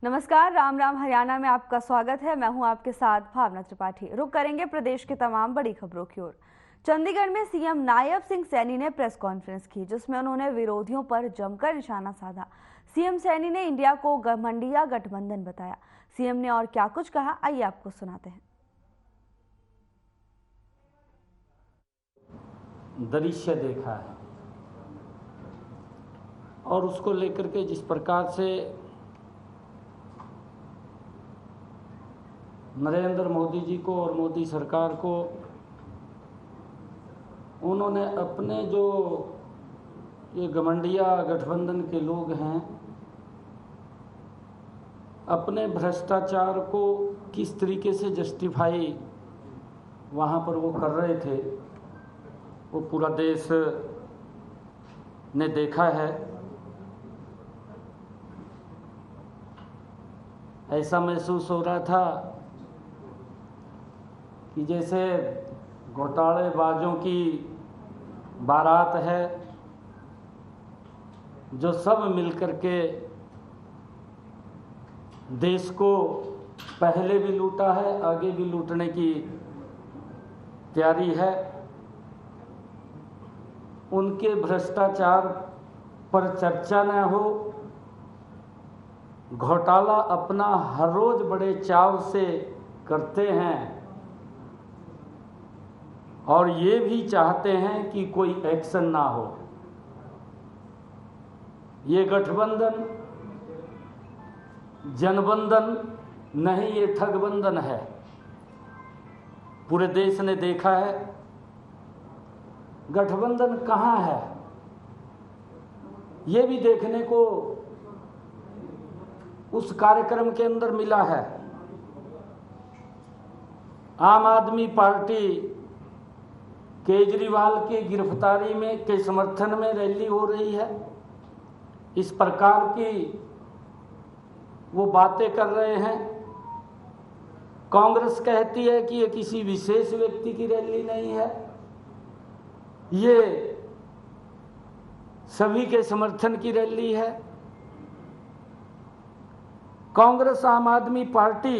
नमस्कार, राम राम हरियाणा में आपका स्वागत है। मैं हूं आपके साथ भावना त्रिपाठी। रुक करेंगे प्रदेश के तमाम बड़ी खबरों की ओर। चंडीगढ़ में सीएम नायब सिंह सैनी ने प्रेस कॉन्फ्रेंस की, जिसमें उन्होंने विरोधियों पर जमकर निशाना साधा। सीएम सैनी ने इंडिया को घमंडिया गठबंधन बताया। सीएम ने और क्या कुछ कहा, आइए आपको सुनाते हैं। दृश्य देखा है और उसको लेकर के जिस प्रकार से नरेंद्र मोदी जी को और मोदी सरकार को उन्होंने अपने जो ये घमंडिया गठबंधन के लोग हैं, अपने भ्रष्टाचार को किस तरीके से जस्टिफाई वहाँ पर वो कर रहे थे, वो पूरा देश ने देखा है। ऐसा महसूस हो रहा था कि जैसे घोटालेबाजों की बारात है, जो सब मिलकर के देश को पहले भी लूटा है, आगे भी लूटने की तैयारी है। उनके भ्रष्टाचार पर चर्चा न हो, घोटाला अपना हर रोज बड़े चाव से करते हैं और ये भी चाहते हैं कि कोई एक्शन ना हो। ये गठबंधन जनबंधन नहीं, ये ठगबंधन है। पूरे देश ने देखा है। गठबंधन कहाँ है ये भी देखने को उस कार्यक्रम के अंदर मिला है। आम आदमी पार्टी केजरीवाल की गिरफ्तारी में के समर्थन में रैली हो रही है, इस प्रकार की वो बातें कर रहे हैं। कांग्रेस कहती है कि ये किसी विशेष व्यक्ति की रैली नहीं है, ये सभी के समर्थन की रैली है। कांग्रेस आम आदमी पार्टी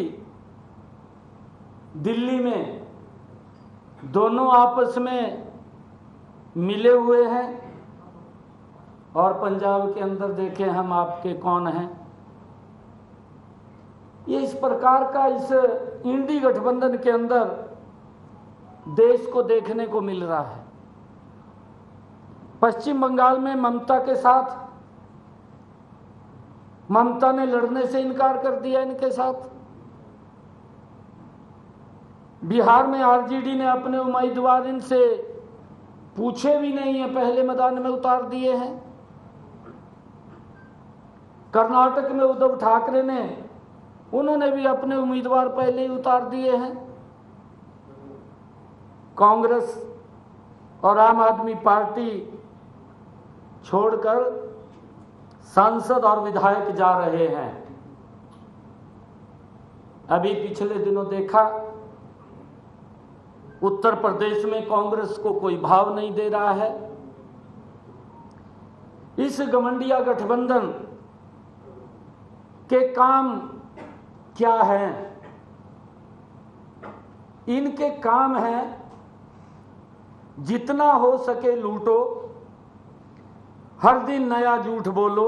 दिल्ली में दोनों आपस में मिले हुए हैं और पंजाब के अंदर देखें हम आपके कौन हैं। ये इस प्रकार का इस इंडी गठबंधन के अंदर देश को देखने को मिल रहा है। पश्चिम बंगाल में ममता के साथ, ममता ने लड़ने से इनकार कर दिया इनके साथ। बिहार में आरजेडी ने अपने उम्मीदवार इनसे पूछे भी नहीं है, पहले मैदान में उतार दिए हैं। कर्नाटक में उद्धव ठाकरे ने, उन्होंने भी अपने उम्मीदवार पहले ही उतार दिए हैं। कांग्रेस और आम आदमी पार्टी छोड़कर सांसद और विधायक जा रहे हैं। अभी पिछले दिनों देखा, उत्तर प्रदेश में कांग्रेस को कोई भाव नहीं दे रहा है। इस घमंडिया गठबंधन के काम क्या हैं? इनके काम है जितना हो सके लूटो, हर दिन नया झूठ बोलो,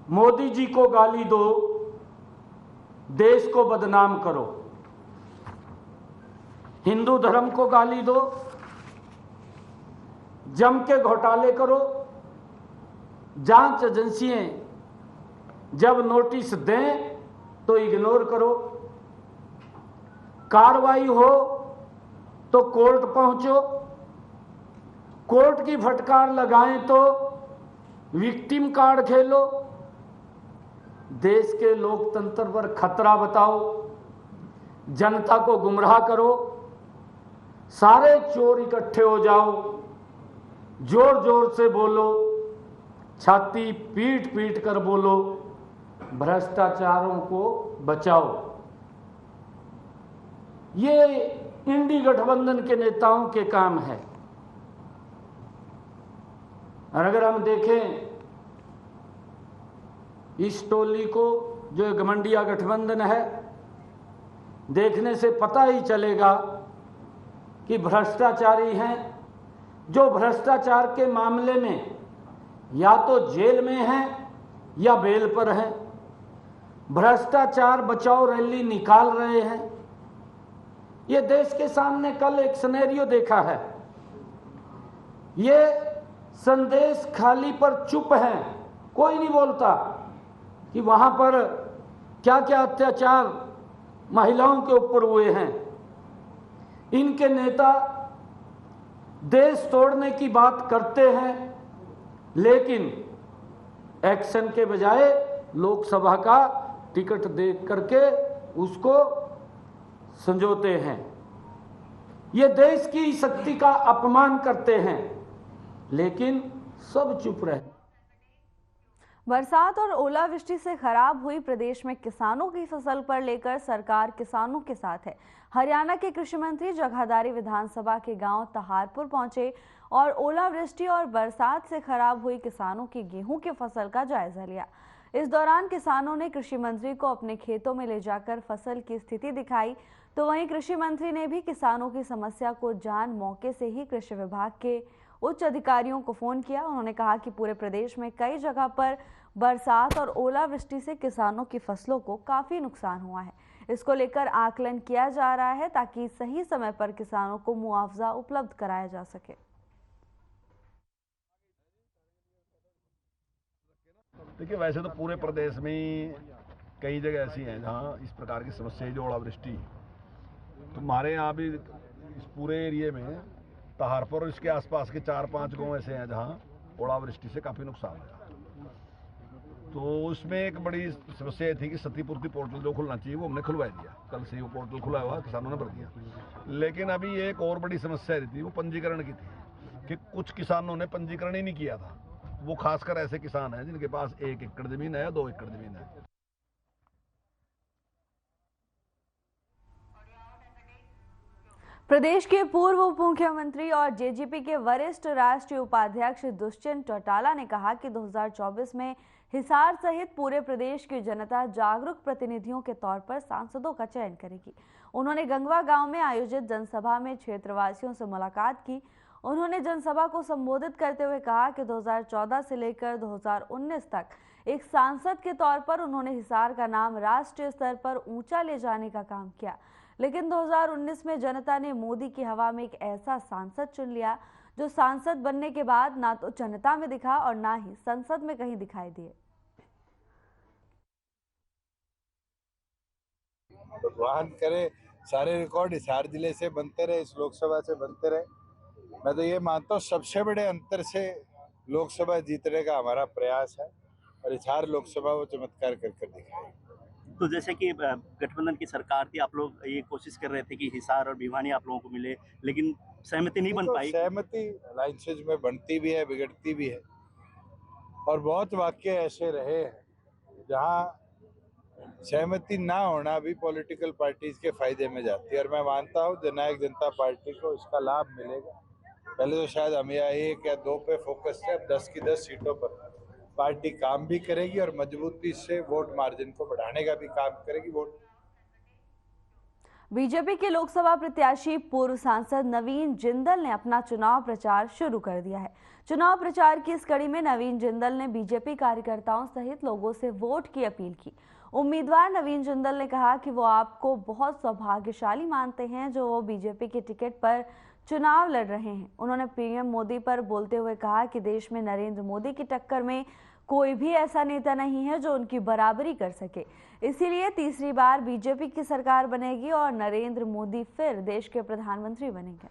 मोदी जी को गाली दो, देश को बदनाम करो, हिंदू धर्म को गाली दो, जम के घोटाले करो, जांच एजेंसियां जब नोटिस दें तो इग्नोर करो, कार्रवाई हो तो कोर्ट पहुंचो, कोर्ट की फटकार लगाएं तो विक्टिम कार्ड खेलो, देश के लोकतंत्र पर खतरा बताओ, जनता को गुमराह करो, सारे चोर इकट्ठे हो जाओ, जोर जोर से बोलो, छाती पीट पीट कर बोलो, भ्रष्टाचारों को बचाओ। ये इंडी गठबंधन के नेताओं के काम है। और अगर हम देखें इस टोली को, जो घमंडिया गठबंधन है, देखने से पता ही चलेगा कि भ्रष्टाचारी हैं, जो भ्रष्टाचार के मामले में या तो जेल में हैं या बेल पर हैं। भ्रष्टाचार बचाओ रैली निकाल रहे हैं। ये देश के सामने कल एक सिनेरियो देखा है। ये संदेश खाली पर चुप हैं, कोई नहीं बोलता कि वहां पर क्या क्या अत्याचार महिलाओं के ऊपर हुए हैं। इनके नेता देश तोड़ने की बात करते हैं, लेकिन एक्शन के बजाय लोकसभा का टिकट दे करके उसको संजोते हैं। ये देश की शक्ति का अपमान करते हैं, लेकिन सब चुप रहे। बरसात और ओलावृष्टि से खराब हुई प्रदेश में किसानों की फसल पर लेकर सरकार किसानों के साथ है। हरियाणा के कृषि मंत्री जगाधरी विधानसभा के गांव तहारपुर पहुंचे और ओलावृष्टि और बरसात से खराब हुई किसानों की गेहूं की फसल का जायजा लिया। इस दौरान किसानों ने कृषि मंत्री को अपने खेतों में ले जाकर फसल की स्थिति दिखाई, तो वहीं कृषि मंत्री ने भी किसानों की समस्या को जान मौके से ही कृषि विभाग के उच्च अधिकारियों को फोन किया। उन्होंने कहा कि पूरे प्रदेश में कई जगह पर बरसात और ओलावृष्टि से किसानों की फसलों को काफी नुकसान हुआ है। इसको लेकर आकलन किया जा रहा है ताकि सही समय पर किसानों को मुआवजा उपलब्ध कराया जा सके। देखिए, वैसे तो पूरे प्रदेश में कई जगह ऐसी हैं जहां इस प्रकार की समस्या है, जो ओलावृष्टि। तो हमारे यहाँ भी इस पूरे एरिया में तहारपुर और इसके आसपास के 4-5 गांव ऐसे हैं जहां ओलावृष्टि से काफ़ी नुकसान हुआ। तो उसमें एक बड़ी समस्या ये थी कि क्षतिपूर्ति पोर्टल जो खुलना चाहिए वो हमने खुलवा दिया। कल से वो पोर्टल खुला हुआ, किसानों ने भर दिया। लेकिन अभी एक और बड़ी समस्या थी, वो पंजीकरण की थी कि कुछ किसानों ने पंजीकरण ही नहीं किया था। वो खासकर ऐसे किसान हैं जिनके पास 1 एकड़ जमीन है या 2 एकड़ जमीन है। प्रदेश के पूर्व उप मुख्यमंत्री और जेजेपी के वरिष्ठ राष्ट्रीय उपाध्यक्ष दुष्यंत चौटाला ने कहा कि 2024 में हिसार सहित पूरे प्रदेश की जनता जागरूक प्रतिनिधियों के तौर पर सांसदों का चयन करेगी। उन्होंने गंगवा गांव में आयोजित जनसभा में क्षेत्रवासियों से मुलाकात की। उन्होंने जनसभा को संबोधित करते हुए कहा कि 2014 से लेकर 2019 तक एक सांसद के तौर पर उन्होंने हिसार का नाम राष्ट्रीय स्तर पर ऊंचा ले जाने का काम किया, लेकिन 2019 में जनता ने मोदी की हवा में एक ऐसा सांसद चुन लिया जो सांसद बनने के बाद ना तो जनता में दिखा और ना ही संसद में कहीं दिखाई दिए। भगवान करे सारे रिकॉर्ड हिसार जिले से बनते रहे, इस लोकसभा से बनते रहे। मैं तो ये मानता हूँ सबसे बड़े अंतर से लोकसभा जीतने का हमारा प्रयास है और हिसार लोकसभा वो चमत्कार कर दिखाएगी। तो जैसे कि गठबंधन की सरकार थी, आप लोग ये कोशिश कर रहे थे कि हिसार और भिवानी आप लोगों को मिले, लेकिन सहमति नहीं बन पाई। सहमति अलायंसेज में बनती भी है, बिगड़ती भी है, और बहुत वाक्य ऐसे रहे हैं जहाँ सहमति ना होना भी पॉलिटिकल पार्टीज के फायदे में जाती है। और मैं मानता हूँ जननायक जनता पार्टी को इसका लाभ मिलेगा। पहले तो शायद हम यहाँ 1 या 2 पे फोकस है, अब 10 की 10 सीटों पर पार्टी काम भी करेगी और मजबूती से वोट मार्जिन को बढ़ाने का भी काम करेगी। वोट बीजेपी के लोकसभा प्रत्याशी पूर्व सांसद नवीन जिंदल ने अपना चुनाव प्रचार शुरू कर दिया है। चुनाव प्रचार की इस कड़ी में नवीन जिंदल ने बीजेपी कार्यकर्ताओं सहित लोगों से वोट की अपील की। उम्मीदवार नवीन जिंदल ने कहा कि वो आपको बहुत सौभाग्यशाली मानते हैं जो वो बीजेपी के टिकट पर चुनाव लड़ रहे हैं। उन्होंने पीएम मोदी पर बोलते हुए कहा कि देश में नरेंद्र मोदी की टक्कर में कोई भी ऐसा नेता नहीं है जो उनकी बराबरी कर सके, इसीलिए तीसरी बार बीजेपी की सरकार बनेगी और नरेंद्र मोदी फिर देश के प्रधानमंत्री बनेंगे।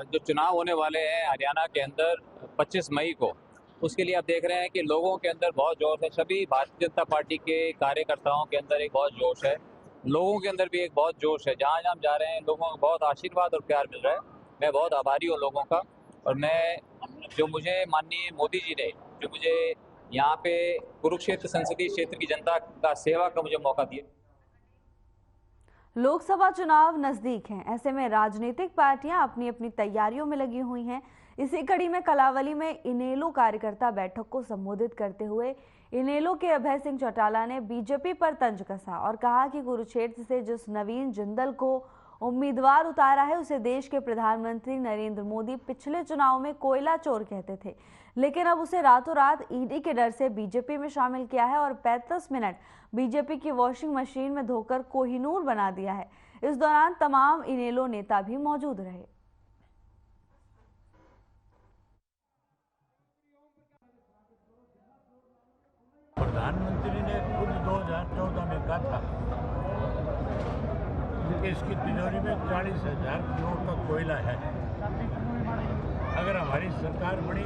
जो चुनाव होने वाले हैं हरियाणा के अंदर 25 मई को, उसके लिए आप देख रहे हैं कि लोगों के अंदर बहुत जोश है। सभी भारतीय जनता पार्टी के कार्यकर्ताओं के अंदर एक बहुत जोश है, लोगों के अंदर भी एक बहुत जोश है। जहाँ जहाँ जा रहे हैं लोगों का बहुत आशीर्वाद और प्यार मिल रहा है। मैं बहुत आभारी हूँ लोगों का। और मैं जो मुझे माननीय मोदी जी ने जो मुझे यहाँ पे कुरुक्षेत्र संसदीय क्षेत्र की जनता का सेवा का मुझे मौका दिया। लोकसभा चुनाव नजदीक हैं, ऐसे में राजनीतिक पार्टियां अपनी अपनी तैयारियों में लगी हुई हैं। इसी कड़ी में कलावली में इनेलो कार्यकर्ता बैठक को संबोधित करते हुए इनेलो के अभय सिंह चौटाला ने बीजेपी पर तंज कसा और कहा कि कुरुक्षेत्र से जिस नवीन जिंदल को उम्मीदवार उतारा है उसे देश के प्रधानमंत्री नरेंद्र मोदी पिछले चुनाव में कोयला चोर कहते थे, लेकिन अब उसे रातों रात ईडी के डर से बीजेपी में शामिल किया है और 35 मिनट बीजेपी की वॉशिंग मशीन में धोकर कोहिनूर बना दिया है। इस दौरान तमाम इनेलो नेता भी मौजूद रहे। प्रधानमंत्री ने खुद 2014 में कहा था कि इसकी तिजोरी में 40,000 करोड़ का कोयला है। अगर हमारी सरकार बनी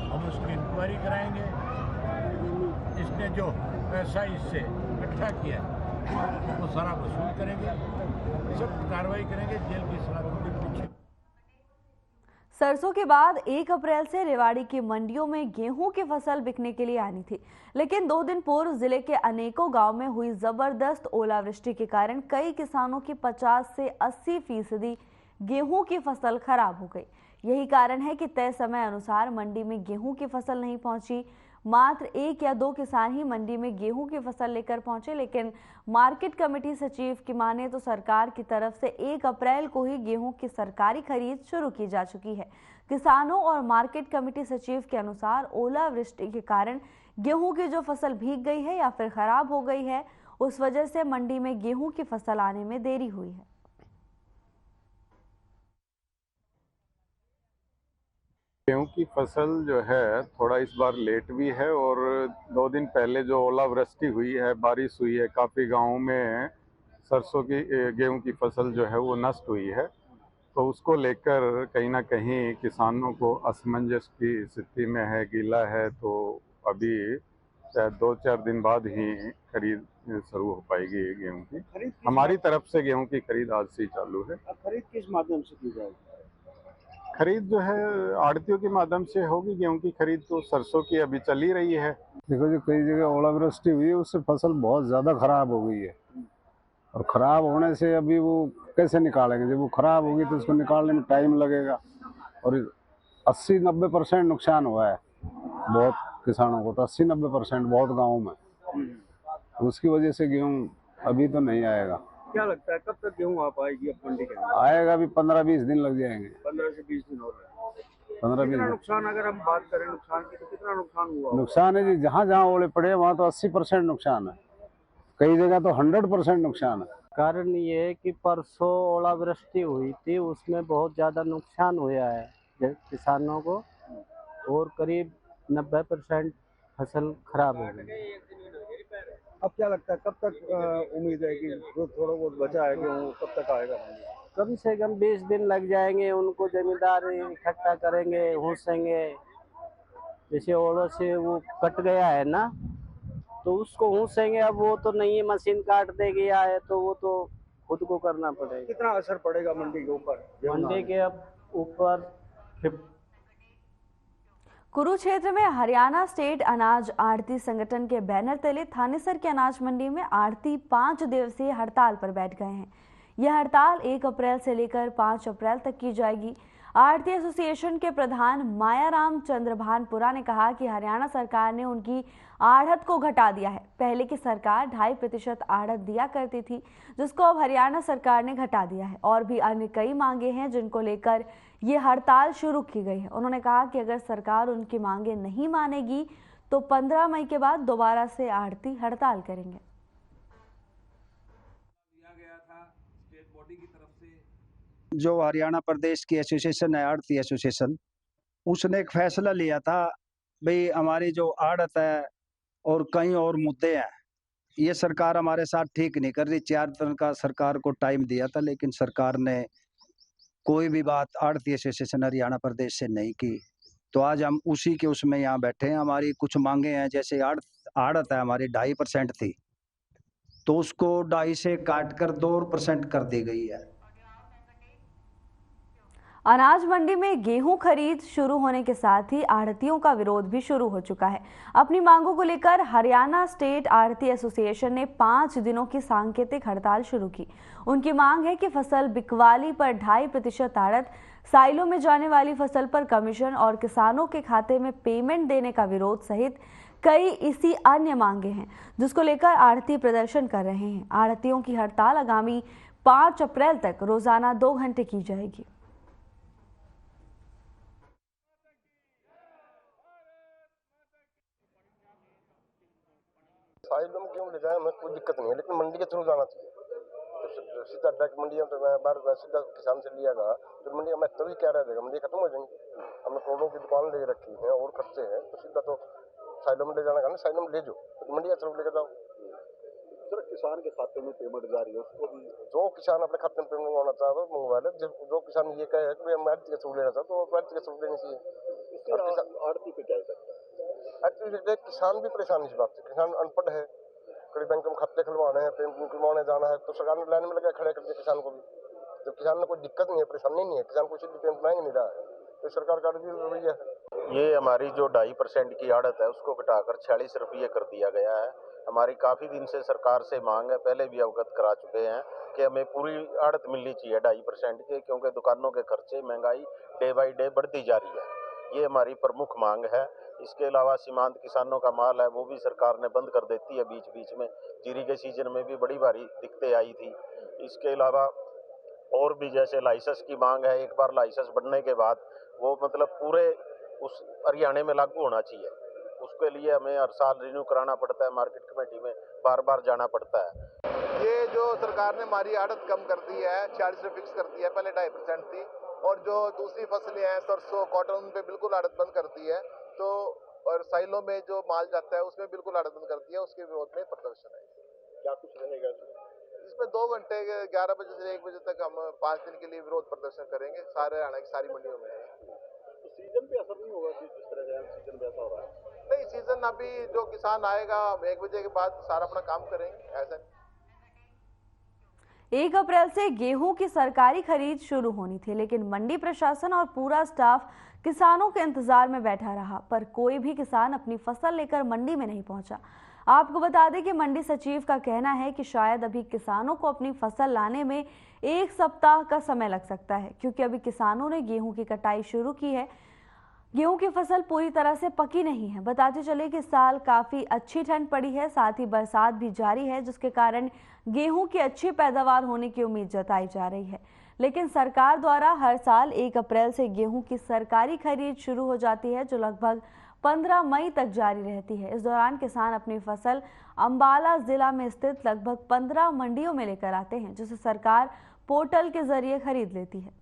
हम उसकी इंक्वायरी कराएंगे। इसने जो पैसा इससे इकट्ठा किया वो सारा वसूल करेंगे, सब कार्रवाई करेंगे जेल की सलाखों के पीछे। सरसों के बाद 1 अप्रैल से रेवाड़ी की मंडियों में गेहूं की फसल बिकने के लिए आनी थी, लेकिन 2 दिन पूर्व जिले के अनेकों गांव में हुई जबरदस्त ओलावृष्टि के कारण कई किसानों की 50 से 80% गेहूं की फसल खराब हो गई। यही कारण है कि तय समय अनुसार मंडी में गेहूं की फसल नहीं पहुंची। मात्र 1 या 2 किसान ही मंडी में गेहूं की फसल लेकर पहुंचे, लेकिन मार्केट कमेटी सचिव की माने तो सरकार की तरफ से 1 अप्रैल को ही गेहूं की सरकारी खरीद शुरू की जा चुकी है। किसानों और मार्केट कमेटी सचिव के अनुसार ओलावृष्टि के कारण गेहूं की जो फसल भीग गई है या फिर खराब हो गई है, उस वजह से मंडी में गेहूं की फसल आने में देरी हुई है। गेहूं की फसल जो है थोड़ा इस बार लेट भी है और 2 दिन पहले जो ओलावृष्टि हुई है, बारिश हुई है, काफ़ी गांवों में सरसों की गेहूं की फसल जो है वो नष्ट हुई है। तो उसको लेकर कहीं ना कहीं किसानों को असमंजस की स्थिति में है, गीला है। तो अभी शायद 2-4 दिन बाद ही खरीद शुरू हो पाएगी गेहूं की। हमारी तरफ से गेहूं की खरीद आज से ही चालू है। खरीद किस माध्यम से की जाएगी? खरीद जो है आड़तियों के माध्यम से होगी। गेहूं की खरीद तो सरसों की अभी चल ही रही है। देखो जो कई जगह ओलावृष्टि हुई है उससे फसल बहुत ज़्यादा खराब हो गई है, और ख़राब होने से अभी वो कैसे निकालेंगे? जब वो खराब होगी तो उसको निकालने में टाइम लगेगा, और 80-90% नुकसान हुआ है बहुत किसानों को। तो 80-90% बहुत गाँवों में, तो उसकी वजह से गेहूँ अभी तो नहीं आएगा। क्या लगता है कब तक गेहूँ आ पाएगी अब मंडी के अंदर? आएगा अभी 15-20 दिन लग जाएंगे। 15 से 20 दिन हो रहे हैं। 15-20 दिन। नुकसान अगर हम बात करें नुकसान की तो कितना नुकसान हुआ? नुकसान है जी, जहाँ जहाँ ओले पड़े वहाँ तो 80% नुकसान है, कई जगह तो 100% नुकसान है। कारण ये है कि परसों ओलावृष्टि हुई थी, उसमें बहुत ज़्यादा नुकसान हुआ है किसानों को, और करीब 90% फसल खराब हो गई। अब क्या लगता है कब तक उम्मीद है कि जो थोड़ा बहुत बचा है गेहूँ कब तक आएगा? कम से कम 20 दिन लग जाएंगे। उनको जमींदार इकट्ठा करेंगे, हूसेंगे। जैसे ओलों से वो कट गया है ना, तो उसको हूसेंगे। अब वो तो नहीं है, मशीन काट देगी आए तो वो तो खुद को करना पड़ेगा। कितना असर पड़ेगा मंडी के ऊपर? मंडी के अब ऊपर कुरुक्षेत्र में हरियाणा स्टेट अनाज आढ़ती संगठन के बैनर तले थानेसर की अनाज मंडी में आढ़ती 5 दिवसीय हड़ताल पर बैठ गए हैं। यह हड़ताल 1 अप्रैल से लेकर 5 अप्रैल तक की जाएगी। आढ़ती एसोसिएशन के प्रधान मायाराम चंद्र भानपुरा ने कहा कि हरियाणा सरकार ने उनकी आढ़त को घटा दिया है। पहले की सरकार 2.5% आढ़त दिया करती थी, जिसको अब हरियाणा सरकार ने घटा दिया है। और भी अन्य कई मांगे हैं जिनको लेकर ये हड़ताल शुरू की गई है। उन्होंने कहा कि अगर सरकार उनकी मांगे नहीं मानेगी तो 15 मई के बाद दोबारा से आढ़ती हड़ताल करेंगे। जो हरियाणा प्रदेश की एसोसिएशन है, आढ़ती एसोसिएशन, उसने एक फैसला लिया था भाई हमारी जो आढ़त है और कई और मुद्दे हैं, ये सरकार हमारे साथ ठीक नहीं कर रही। 4 दिन का सरकार को टाइम दिया था, लेकिन सरकार ने कोई भी बात आढ़ती एसोसिएशन हरियाणा प्रदेश से नहीं की। तो आज हम उसी के उसमें यहाँ बैठे हैं। हमारी कुछ मांगे हैं, जैसे आढ़त है हमारी 2.5% थी, तो उसको 2.5 से काट कर 2% कर दी गई है। अनाज मंडी में गेहूं खरीद शुरू होने के साथ ही आढ़तियों का विरोध भी शुरू हो चुका है। अपनी मांगों को लेकर हरियाणा स्टेट आढ़ती एसोसिएशन ने 5 दिनों की सांकेतिक हड़ताल शुरू की। उनकी मांग है कि फसल बिकवाली पर 2.5% आढ़त, साइलों में जाने वाली फसल पर कमीशन और किसानों के खाते में पेमेंट देने का विरोध सहित कई इसी अन्य मांगे हैं, जिसको लेकर आढ़ती प्रदर्शन कर रहे हैं। आढ़तियों की हड़ताल आगामी 5 अप्रैल तक रोजाना 2 घंटे की जाएगी। साइलों में क्यों ले जाए, हमें कोई दिक्कत नहीं है, लेकिन मंडी के थ्रू जाना चाहिए। तो सीधा डायरेक्ट मंडी में तो मैं बार सीधा किसान से लिया था, तो मंडी में तभी क्या रह जाएगा, मंडी खत्म हो जाएंगे। हमने करोड़ों की दुकान ले रखी है और खर्चे हैं, तो सीधा तो साइलों में ले जाना है, साइलों में ले जाओ, तो मंडी के थ्रू लेकर जाओ। सर, किसान के खाते में पेमेंट जा रही है, उसको भी जो किसान अपने खाते में पेमेंट मंगवाना चाहे तो मंगवा ले। जो किसान ये कहे कि हम आढ़ती के थ्रू लेना चाहते तो आढ़ती के थ्रू लेनी चाहिए। आढ़ती पे क्या सकता है? किसान भी परेशान इस बात से, किसान अनपढ़ है, कड़ी बैंक में खाते खुलवाने हैं, पेमेंट खुलवाने जाना है, तो सरकार ने लाइन में लगा खड़े कर दिया किसान को भी। जब किसान में कोई दिक्कत नहीं है, परेशानी नहीं है, किसान को सीधी पेमेंट मांग नहीं रहा है, तो सरकार का भी रवैया है। ये हमारी जो 2.5% की आड़त है उसको घटाकर 46 रुपये कर दिया गया है। हमारी काफ़ी दिन से सरकार से मांग है, पहले भी अवगत करा चुके हैं कि हमें पूरी आड़त मिलनी चाहिए 2.5% की, क्योंकि दुकानों के खर्चे, महंगाई डे बाई डे बढ़ती जा रही है। ये हमारी प्रमुख मांग है। इसके अलावा सीमांत किसानों का माल है वो भी सरकार ने बंद कर देती है बीच बीच में। जीरी के सीजन में भी बड़ी भारी दिक्कतें आई थी। इसके अलावा और भी जैसे लाइसेंस की मांग है, एक बार लाइसेंस बनने के बाद वो मतलब पूरे उस हरियाणा में लागू होना चाहिए। उसके लिए हमें हर साल रिन्यू कराना पड़ता है, मार्केट कमेटी में बार बार जाना पड़ता है। ये जो सरकार ने हमारी आड़त कम कर दी है, 40 रुपये फिक्स कर दी है, पहले 2.5% थी, और जो दूसरी फसलें हैं सरसों, कॉटन, उन पे बिल्कुल आड़त बंद कर दी है। तो और साइलों में जो माल जाता है उसमें बिल्कुल आड़त बंद कर दिया, उसके विरोध में प्रदर्शन है। क्या कुछ रहेगा इसमें 2 घंटे 11 बजे से 1 बजे तक हम 5 दिन के लिए विरोध प्रदर्शन करेंगे सारे हरियाणा की सारी मंडियों में। तो सीजन पे असर नहीं होगा कि जिस तरह से सीजन वैसा हो रहा है? नहीं, सीजन अभी जो किसान आएगा 1 बजे के बाद सारा अपना काम करेंगे, ऐसा 1 अप्रैल से गेहूं की सरकारी खरीद शुरू होनी थी, लेकिन मंडी प्रशासन और पूरा स्टाफ किसानों के इंतजार में बैठा रहा, पर कोई भी किसान अपनी फसल लेकर मंडी में नहीं पहुंचा। आपको बता दें कि मंडी सचिव का कहना है कि शायद अभी किसानों को अपनी फसल लाने में 1 सप्ताह का समय लग सकता है, क्योंकि अभी किसानों ने गेहूं की कटाई शुरू की है। गेहूं की फसल पूरी तरह से पकी नहीं है। बताते चले कि इस साल काफी अच्छी ठंड पड़ी है, साथ ही बरसात भी जारी है, जिसके कारण गेहूं की अच्छी पैदावार होने की उम्मीद जताई जा रही है। लेकिन सरकार द्वारा हर साल 1 अप्रैल से गेहूं की सरकारी खरीद शुरू हो जाती है, जो लगभग 15 मई तक जारी रहती है। इस दौरान किसान अपनी फसल अंबाला जिला में स्थित लगभग 15 मंडियों में लेकर आते हैं, जिसे सरकार पोर्टल के जरिए खरीद लेती है।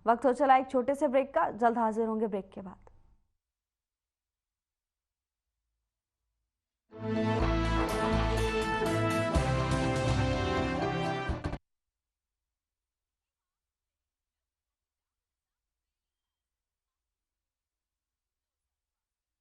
वक्त हो चला एक छोटे से ब्रेक का, जल्द हाजिर होंगे ब्रेक के बाद।